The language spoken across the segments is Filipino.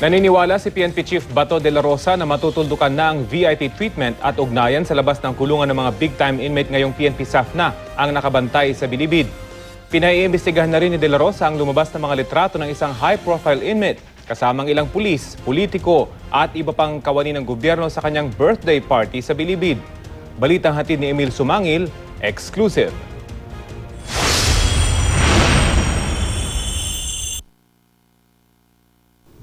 Naniniwala si PNP Chief Bato de la Rosa na matutuldukan na ang VIP treatment at ugnayan sa labas ng kulungan ng mga big-time inmate ngayong PNP staff na ang nakabantay sa Bilibid. Pinaiimbestigahan na rin ni de la Rosa ang lumabas na mga litrato ng isang high-profile inmate kasamang ilang pulis, politiko at iba pang kawani ng gobyerno sa kanyang birthday party sa Bilibid. Balitang hatid ni Emil Sumangil, exclusive.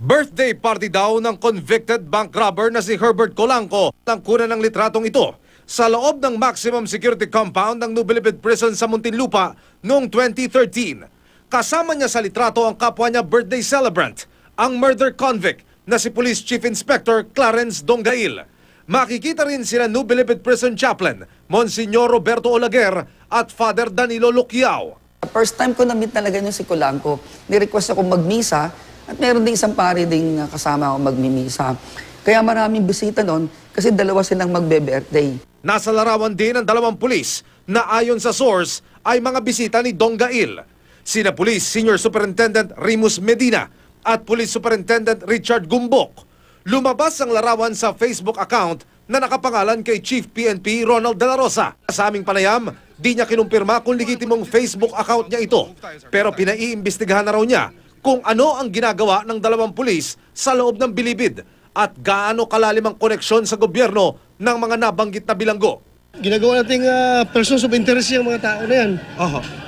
Birthday party daw ng convicted bank robber na si Herbert Colanco ang kunan ng litratong ito sa loob ng maximum security compound ng New Bilibid Prison sa Muntinlupa noong 2013. Kasama niya sa litrato ang kapwa niya birthday celebrant, ang murder convict na si Police Chief Inspector Clarence Dongail. Makikita rin sila New Bilibid Prison Chaplain, Monsignor Roberto Olaguer at Father Danilo Luquiao. First time ko na-meet talaga yung si Colanco. Ni-request ako magmisa at meron din isang pare ding kasama ako magmimisa. Kaya maraming bisita noon kasi dalawa silang magbe-birthday. Nasa larawan din ang dalawang pulis na ayon sa source ay mga bisita ni Dongail. Sina Police Senior Superintendent Remus Medina at Police Superintendent Richard Gumbok. Lumabas ang larawan sa Facebook account na nakapangalan kay Chief PNP Ronald de la Rosa. Sa aming panayam, di niya kinumpirma kung legitimong Facebook account niya ito. Pero pinaiimbestigahan na raw niya kung ano ang ginagawa ng dalawang pulis sa loob ng Bilibid at gaano kalalim ang koneksyon sa gobyerno ng mga nabanggit na bilanggo. Ginagawa nating persons of interest yung mga tao na yan.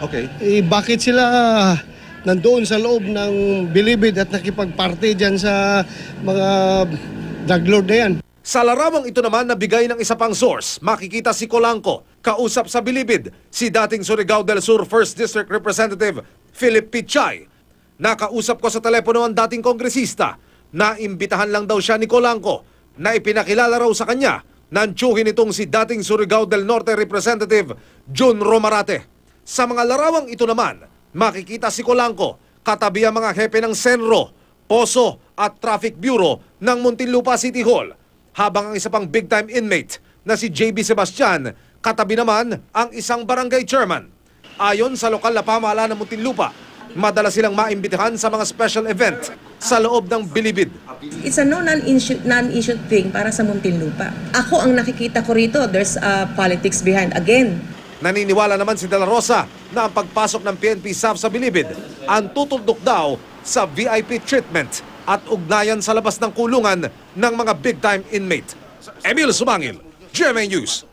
Okay. Bakit sila nandoon sa loob ng Bilibid at nakipag-party dyan sa mga drug lord na yan? Sa larawang ito naman na bigay ng isa pang source, makikita si Colanco, kausap sa Bilibid, si dating Surigao del Sur 1st District Representative Philip Pichay. Nakausap ko sa telepono ang dating kongresista na imbitahan lang daw siya ni Colanco na ipinakilala raw sa kanya ng tiyuhin itong si dating Surigao del Norte Representative Jun Romarate. Sa mga larawang ito naman, makikita si Colanco katabi ang mga hepe ng Senro, Poso at Traffic Bureau ng Muntinlupa City Hall, habang ang isa pang big-time inmate na si JB Sebastian katabi naman ang isang barangay chairman. Ayon sa lokal na pamahalaan ng Muntinlupa, madalas silang maimbitahan sa mga special event sa loob ng Bilibid. It's a non-issue thing para sa Muntinlupa. Ako ang nakikita ko rito, there's politics behind. Again, Naniniwala naman si De La Rosa na ang pagpasok ng PNP staff sa Bilibid ang tutuldok daw sa VIP treatment at ugnayan sa labas ng kulungan ng mga big-time inmate. Emil Sumangil, GMA News.